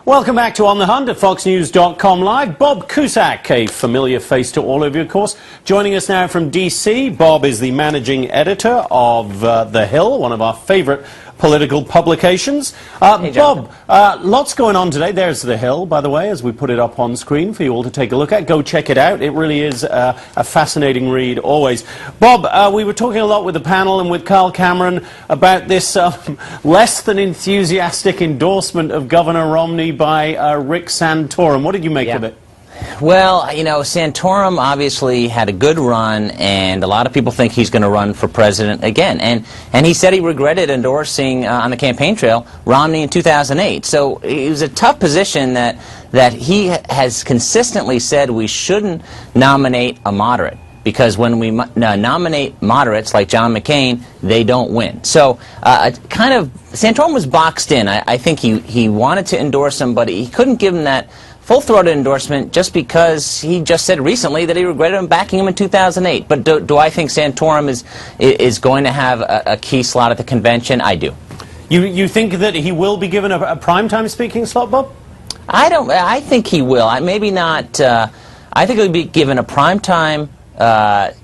Welcome back to On the Hunt at FoxNews.com Live. Bob Cusack, a familiar face to all of you, of course, joining us now from D.C. Bob is the managing editor of The Hill, one of our favorite political publications. Hey, Bob, lots going on today. There's The Hill, by the way, as we put it up on screen for you all to take a look at. Go check it out. It really is a fascinating read, always. Bob, we were talking a lot with the panel and with Carl Cameron about this less than enthusiastic endorsement of Governor Romney by Rick Santorum. What did you make of it? Well, you know, Santorum obviously had a good run, and a lot of people think he's going to run for president again. And he said he regretted endorsing on the campaign trail Romney in 2008. So it was a tough position that he has consistently said we shouldn't nominate a moderate, because when we nominate moderates like John McCain, they don't win. So Santorum was boxed in. I think he wanted to endorse him, but he couldn't give him that full-throated endorsement just because he just said recently that he regretted him backing him in 2008. But do I think Santorum is going to have a key slot at the convention? I do. You think that he will be given a primetime speaking slot, Bob? I think he will. Maybe not. I think he'll be given a primetime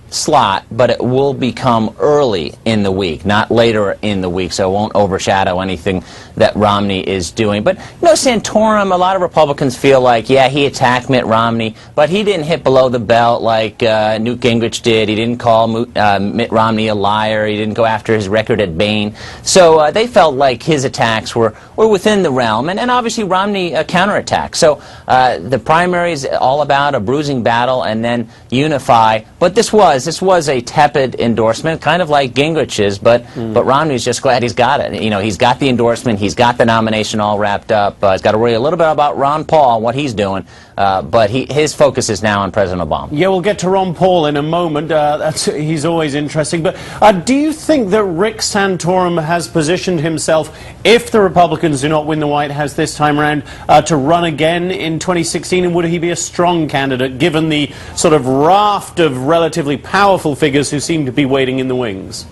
slot, but it will become early in the week, not later in the week, so it won't overshadow anything that Romney is doing. But, you know, Santorum, a lot of Republicans feel like, yeah, he attacked Mitt Romney, but he didn't hit below the belt like Newt Gingrich did. He didn't call Mitt Romney a liar. He didn't go after his record at Bain. So they felt like his attacks were within the realm, and obviously Romney counterattacked. So the primary is all about a bruising battle and then unify. But this was a tepid endorsement, kind of like Gingrich's, but Romney's just glad he's got it. You know, he's got the endorsement, he's got the nomination all wrapped up. He's got to worry a little bit about Rand Paul and what he's doing, but his focus is now on President Obama. Yeah, we'll get to Rand Paul in a moment. He's always interesting. But do you think that Rick Santorum has positioned himself, if the Republicans do not win the White House this time around, to run again in 2016? And would he be a strong candidate, given the sort of raft of relatively powerful figures who seem to be waiting in the wings?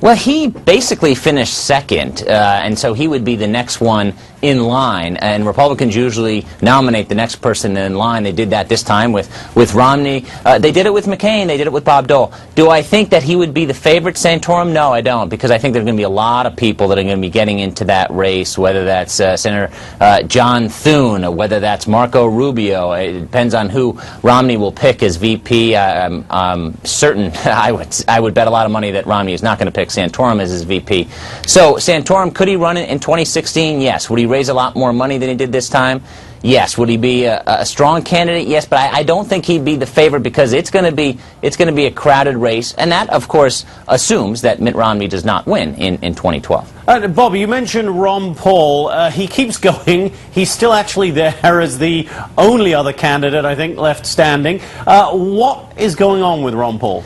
Well, he basically finished second, and so he would be the next one in line, and Republicans usually nominate the next person in line. They did that this time with Romney. They did it with McCain. They did it with Bob Dole. Do I think that he would be the favorite, Santorum? No, I don't, because I think there are going to be a lot of people that are going to be getting into that race, whether that's Senator John Thune, or whether that's Marco Rubio. It depends on who Romney will pick as VP. I'm certain, I would bet a lot of money that Romney is not going to pick Santorum as his VP. So Santorum, could he run it in 2016? Yes. Would he raise a lot more money than he did this time? Yes. Would he be a strong candidate? Yes, but I don't think he'd be the favorite, because it's going to be a crowded race, and that, of course, assumes that Mitt Romney does not win in 2012. Bob, you mentioned Rand Paul. He keeps going. He's still actually there as the only other candidate, I think, left standing. What is going on with Rand Paul?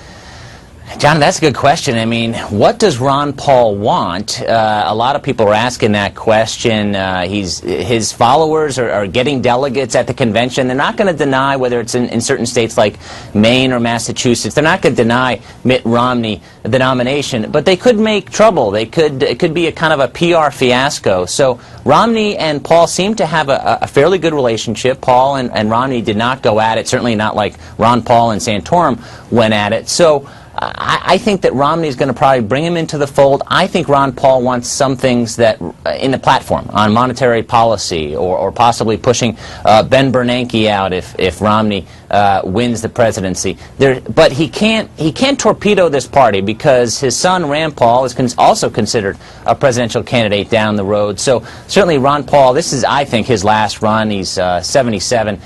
John, that's a good question. I mean, what does Ron Paul want? A lot of people are asking that question. His followers are getting delegates at the convention. They're not going to deny, whether it's in certain states like Maine or Massachusetts, they're not going to deny Mitt Romney the nomination, but they could make trouble. It could be a kind of a PR fiasco. So Romney and Paul seem to have a fairly good relationship. Paul and Romney did not go at it, certainly not like Ron Paul and Santorum went at it. So I think that Romney is going to probably bring him into the fold. I think Ron Paul wants some things that in the platform on monetary policy, or possibly pushing Ben Bernanke out if Romney wins the presidency. But he can't torpedo this party, because his son Rand Paul is also considered a presidential candidate down the road. So certainly Ron Paul, this is, I think, his last run. He's 77.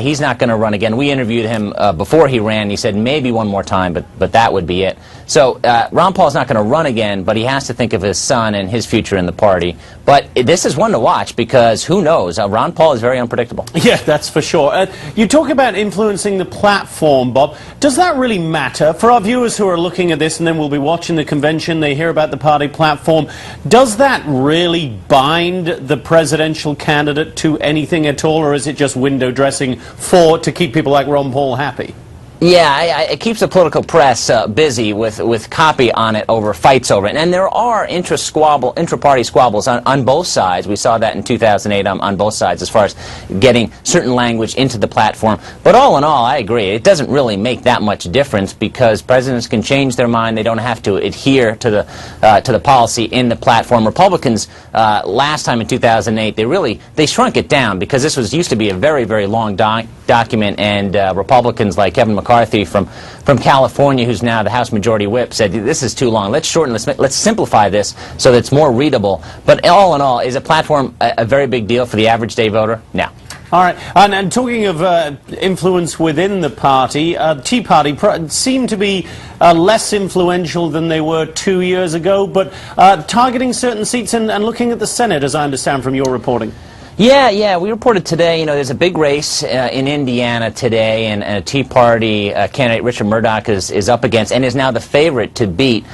He's not going to run again. We interviewed him before he ran. He said maybe one more time, but that would be it. So Ron Paul's not going to run again, but he has to think of his son and his future in the party. But this is one to watch, because who knows? Ron Paul is very unpredictable. Yeah, that's for sure. You talk about influencing the platform, Bob. Does that really matter? For our viewers who are looking at this and then will be watching the convention, they hear about the party platform. Does that really bind the presidential candidate to anything at all, or is it just window dressing to keep people like Ron Paul happy? Yeah, it keeps the political press busy with copy on it over fights over it. And there are intra-party squabbles on both sides. We saw that in 2008 on both sides as far as getting certain language into the platform. But all in all, I agree. It doesn't really make that much difference because presidents can change their mind. They don't have to adhere to the policy in the platform. Republicans, last time in 2008, they shrunk it down because this used to be a very, very long document, and Republicans like Kevin McCarthy from California, who's now the House Majority Whip, said this is too long. Let's shorten, let's simplify this so that it's more readable. But all in all, is a platform a very big deal for the average day voter? No. All right, and talking of influence within the party, Tea Party seem to be less influential than they were 2 years ago, but targeting certain seats and looking at the Senate, as I understand from your reporting. Yeah, we reported today, there's a big race in Indiana today, and a Tea Party candidate, Richard Murdoch, is up against, and is now the favorite to beat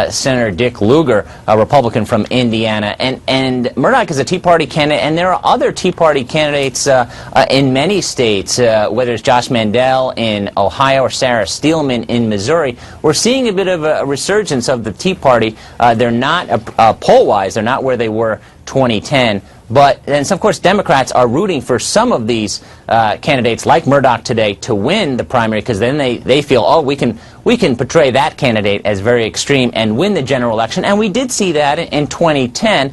Senator Dick Lugar, a Republican from Indiana. And Murdoch is a Tea Party candidate, and there are other Tea Party candidates in many states, whether it's Josh Mandel in Ohio or Sarah Steelman in Missouri. We're seeing a bit of a resurgence of the Tea Party. They're not, poll-wise, they're not where they were 2010. And of course, Democrats are rooting for some of these candidates like Murdoch today to win the primary, because then they feel, oh, we can portray that candidate as very extreme and win the general election. And we did see that in 2010.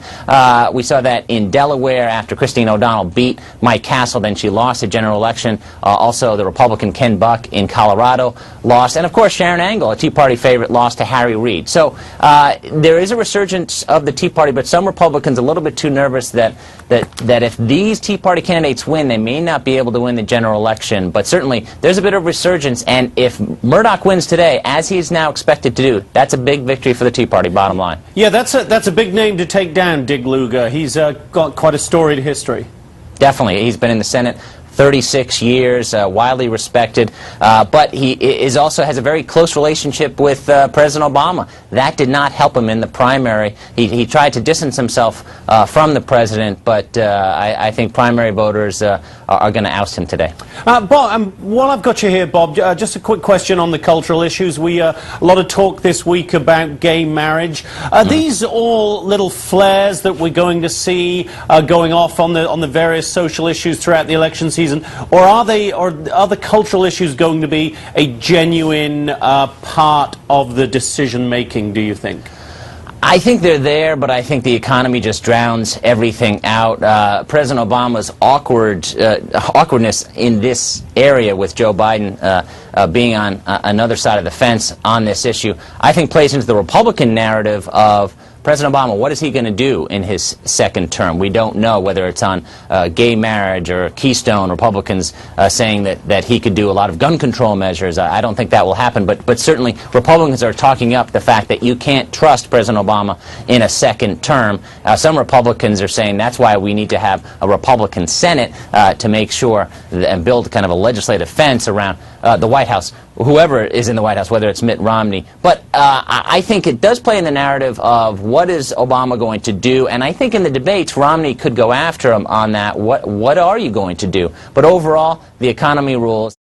We saw that in Delaware after Christine O'Donnell beat Mike Castle. Then she lost the general election. Also, the Republican Ken Buck in Colorado lost. And of course, Sharon Angle, a Tea Party favorite, lost to Harry Reid. So there is a resurgence of the Tea Party, but some Republicans are a little bit too nervous that if these Tea Party candidates win, they may not be able to win the general election. But certainly, there's a bit of resurgence, and if Murdoch wins today, as he is now expected to do, that's a big victory for the Tea Party, bottom line. Yeah, that's a big name to take down, Dick Lugar. He's got quite a storied history. Definitely. He's been in the Senate 36 years, widely respected, but he also has a very close relationship with President Obama. That did not help him in the primary. He tried to distance himself from the president, but I think primary voters are going to oust him today. Bob, while I've got you here, Bob, just a quick question on the cultural issues. A lot of talk this week about gay marriage. Are these all little flares that we're going to see going off on the various social issues throughout the election season, or are the cultural issues going to be a genuine part of the decision making, do you think? I think they're there, but I think the economy just drowns everything out. President Obama's awkwardness in this area with Joe Biden being on another side of the fence on this issue, I think plays into the Republican narrative of President Obama. What is he going to do in his second term? We don't know whether it's on gay marriage or Keystone. Republicans saying that he could do a lot of gun control measures. I don't think that will happen, but certainly Republicans are talking up the fact that you can't trust President Obama in a second term. Some Republicans are saying that's why we need to have a Republican Senate to make sure and build kind of a legislative fence around the White House, whoever is in the White House, whether it's Mitt Romney. But I think it does play in the narrative of what is Obama going to do, and I think in the debates Romney could go after him on that. What are you going to do? But overall, the economy rules.